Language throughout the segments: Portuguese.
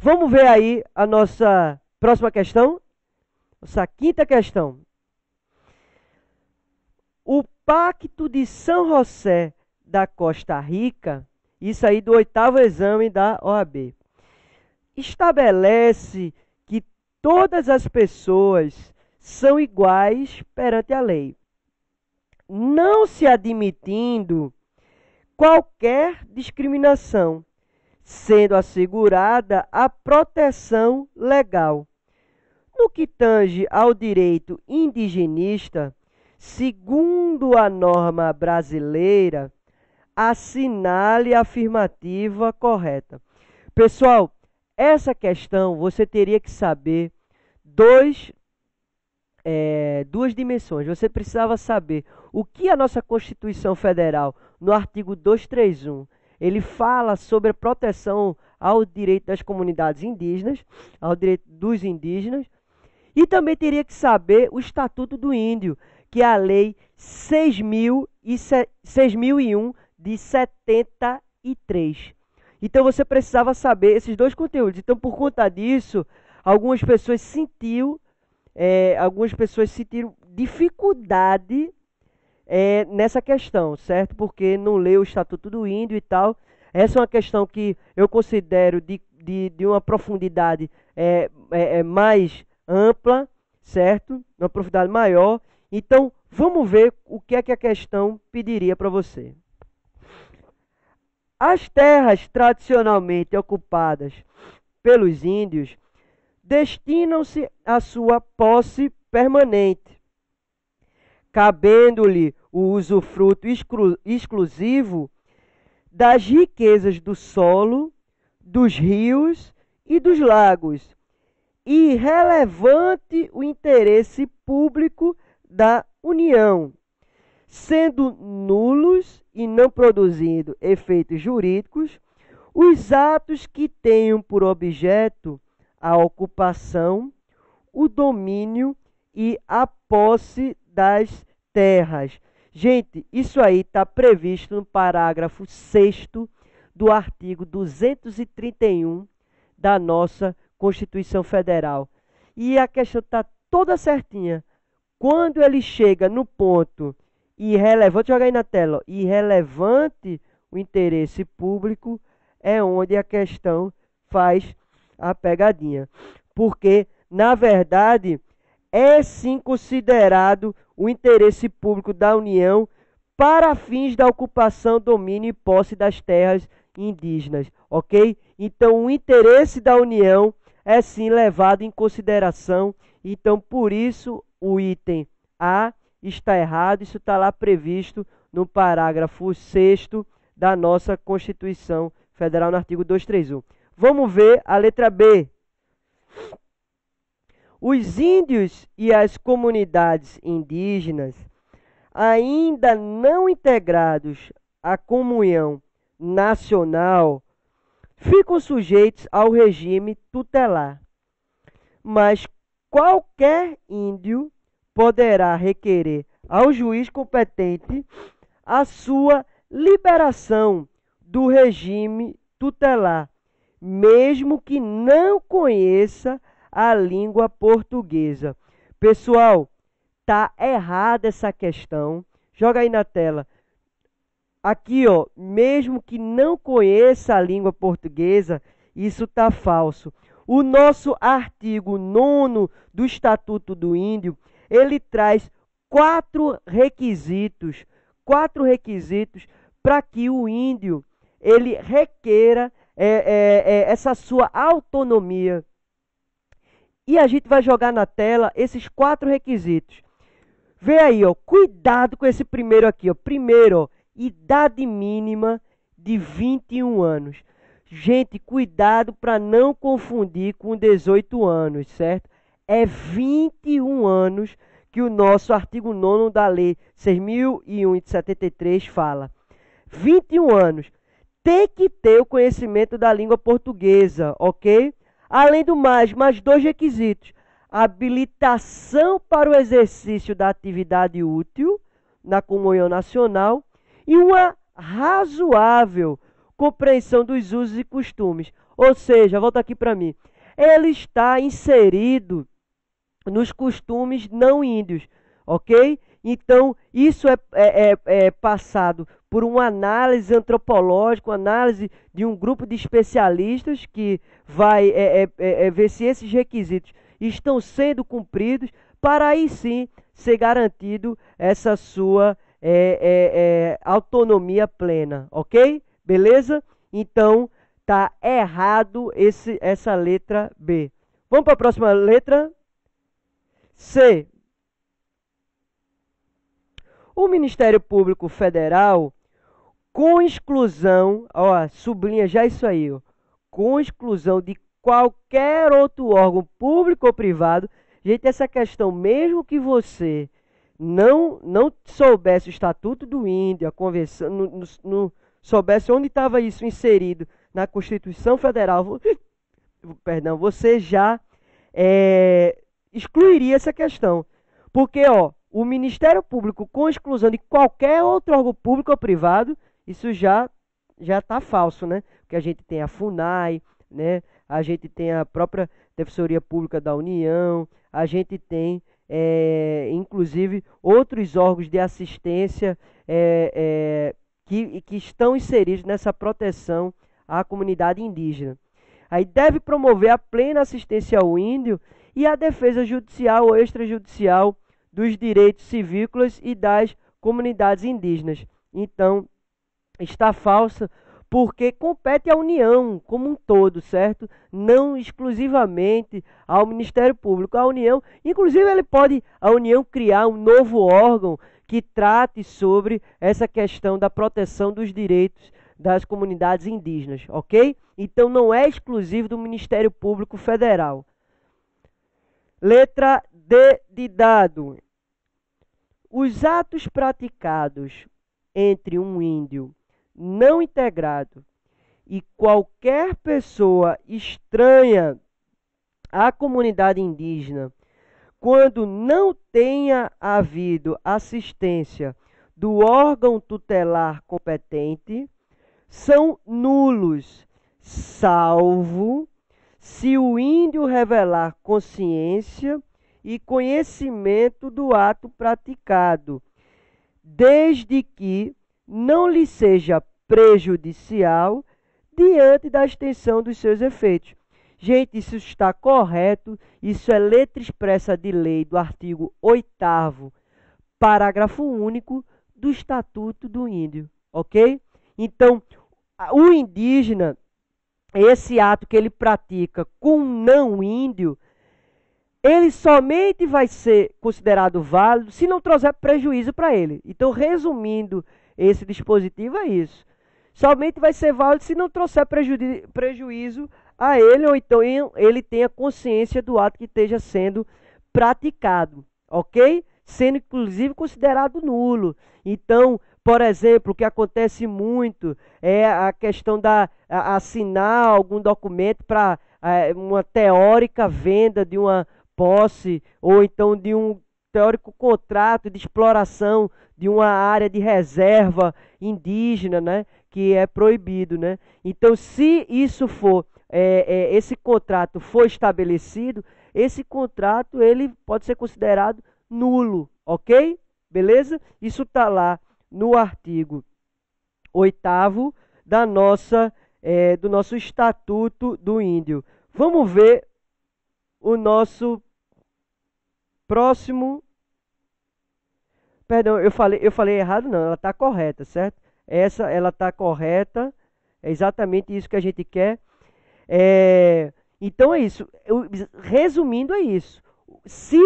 Vamos ver aí a nossa próxima questão? Nossa quinta questão. O Pacto de São José da Costa Rica, isso aí do 8º exame da OAB, estabelece que todas as pessoas são iguais perante a lei, não se admitindo qualquer discriminação, sendo assegurada a proteção legal. No que tange ao direito indigenista, segundo a norma brasileira, assinale a afirmativa correta. Pessoal, essa questão você teria que saber duas dimensões. Você precisava saber o que a nossa Constituição Federal, no artigo 231, ele fala sobre a proteção ao direito das comunidades indígenas, ao direito dos indígenas, e também teria que saber o Estatuto do Índio, que é a Lei 6.001 de 73. Então você precisava saber esses dois conteúdos. Então, por conta disso, algumas pessoas sentiram dificuldade nessa questão, certo? Porque não leu o Estatuto do Índio e tal. Essa é uma questão que eu considero de uma profundidade mais ampla, certo? Uma profundidade maior. Então, vamos ver o que é que a questão pediria para você. As terras tradicionalmente ocupadas pelos índios destinam-se à sua posse permanente, cabendo-lhe o usufruto exclusivo das riquezas do solo, dos rios e dos lagos, e irrelevante o interesse público da União, sendo nulos e não produzindo efeitos jurídicos os atos que tenham por objeto a ocupação, o domínio e a posse das terras. Gente, isso aí está previsto no parágrafo 6º do artigo 231 da nossa Constituição Federal. E a questão está toda certinha. Quando ele chega no ponto irrelevante, joga aí na tela, irrelevante o interesse público, é onde a questão faz a pegadinha. Porque, na verdade, é sim considerado o interesse público da União para fins da ocupação, domínio e posse das terras indígenas, ok? Então, o interesse da União é sim levado em consideração. Então, por isso, o item A está errado. Isso está lá previsto no parágrafo 6º da nossa Constituição Federal, no artigo 231. Vamos ver a letra B. Os índios e as comunidades indígenas, ainda não integrados à comunhão nacional, ficam sujeitos ao regime tutelar, mas qualquer índio poderá requerer ao juiz competente a sua liberação do regime tutelar, mesmo que não conheça a língua portuguesa. Pessoal, tá errada essa questão. Joga aí na tela. Aqui, ó, mesmo que não conheça a língua portuguesa, isso tá falso. O nosso artigo 9º do Estatuto do Índio, ele traz quatro requisitos para que o índio ele requeira essa sua autonomia. E a gente vai jogar na tela esses 4 requisitos. Vê aí, ó, cuidado com esse primeiro aqui, ó. Primeiro, ó, idade mínima de 21 anos. Gente, cuidado para não confundir com 18 anos, certo? É 21 anos que o nosso artigo 9º da Lei 6.001 de 73 fala. 21 anos. Tem que ter o conhecimento da língua portuguesa, ok? Além do mais 2 requisitos. Habilitação para o exercício da atividade útil na comunhão nacional e uma razoável compreensão dos usos e costumes. Ou seja, volta aqui para mim. Ele está inserido nos costumes não índios, ok? Então, isso é passado por uma análise antropológica, uma análise de um grupo de especialistas que vai ver se esses requisitos estão sendo cumpridos, para aí sim ser garantido essa sua autonomia plena, ok? Beleza? Então, tá errado essa letra B. Vamos para a próxima letra? C. O Ministério Público Federal, com exclusão, ó, sublinha já isso aí, ó, com exclusão de qualquer outro órgão público ou privado. Gente, essa questão, mesmo que você não soubesse o Estatuto do Índio, a convenção, não soubesse onde estava isso inserido na Constituição Federal, perdão, você já excluiria essa questão. Porque, ó, o Ministério Público, com exclusão de qualquer outro órgão público ou privado, isso já está falso, né? Porque a gente tem a FUNAI, né? A gente tem a própria Defensoria Pública da União, a gente tem, inclusive, outros órgãos de assistência que estão inseridos nessa proteção à comunidade indígena. Aí deve promover a plena assistência ao índio e a defesa judicial ou extrajudicial dos direitos civícolas e das comunidades indígenas. Então, está falsa porque compete à União como um todo, certo? Não exclusivamente ao Ministério Público. A União, inclusive, a União criar um novo órgão que trate sobre essa questão da proteção dos direitos das comunidades indígenas, ok? Então, não é exclusivo do Ministério Público Federal. Letra D de dado. Os atos praticados entre um índio não integrado e qualquer pessoa estranha à comunidade indígena, quando não tenha havido assistência do órgão tutelar competente, são nulos, salvo se o índio revelar consciência e conhecimento do ato praticado, desde que não lhe seja prejudicial diante da extensão dos seus efeitos. Gente, isso está correto, isso é letra expressa de lei do artigo 8º, parágrafo único do Estatuto do Índio, ok? Então, o indígena, esse ato que ele pratica com um não índio, ele somente vai ser considerado válido se não trouxer prejuízo para ele. Então, resumindo, esse dispositivo é isso. Somente vai ser válido se não trouxer prejuízo a ele, ou então ele tenha consciência do ato que esteja sendo praticado, ok? Sendo, inclusive, considerado nulo. Então, por exemplo, o que acontece muito é a questão da assinar algum documento para uma teórica venda de uma posse, ou então de um teórico contrato de exploração de uma área de reserva indígena, né, que é proibido, né? Então, se isso for, esse contrato for estabelecido, esse contrato ele pode ser considerado nulo, ok? Beleza? Isso está lá no artigo 8º do nosso Estatuto do Índio. Vamos ver o nosso próximo. Perdão, eu falei errado, não, ela está correta, certo? Ela está correta, é exatamente isso que a gente quer. Então é isso. Resumindo, é isso. Se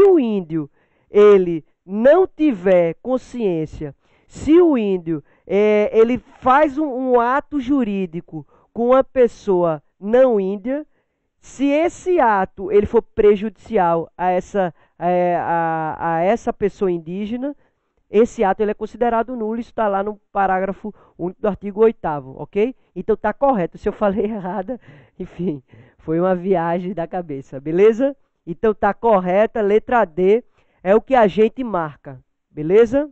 o índio ele não tiver consciência, se o índio ele faz um ato jurídico com uma pessoa não índia, se esse ato ele for prejudicial a essa pessoa indígena, esse ato ele é considerado nulo. Isso está lá no parágrafo único do artigo 8º, ok? Então está correto. Se eu falei errada, enfim, foi uma viagem da cabeça, beleza? Então está correta, letra D é o que a gente marca, beleza?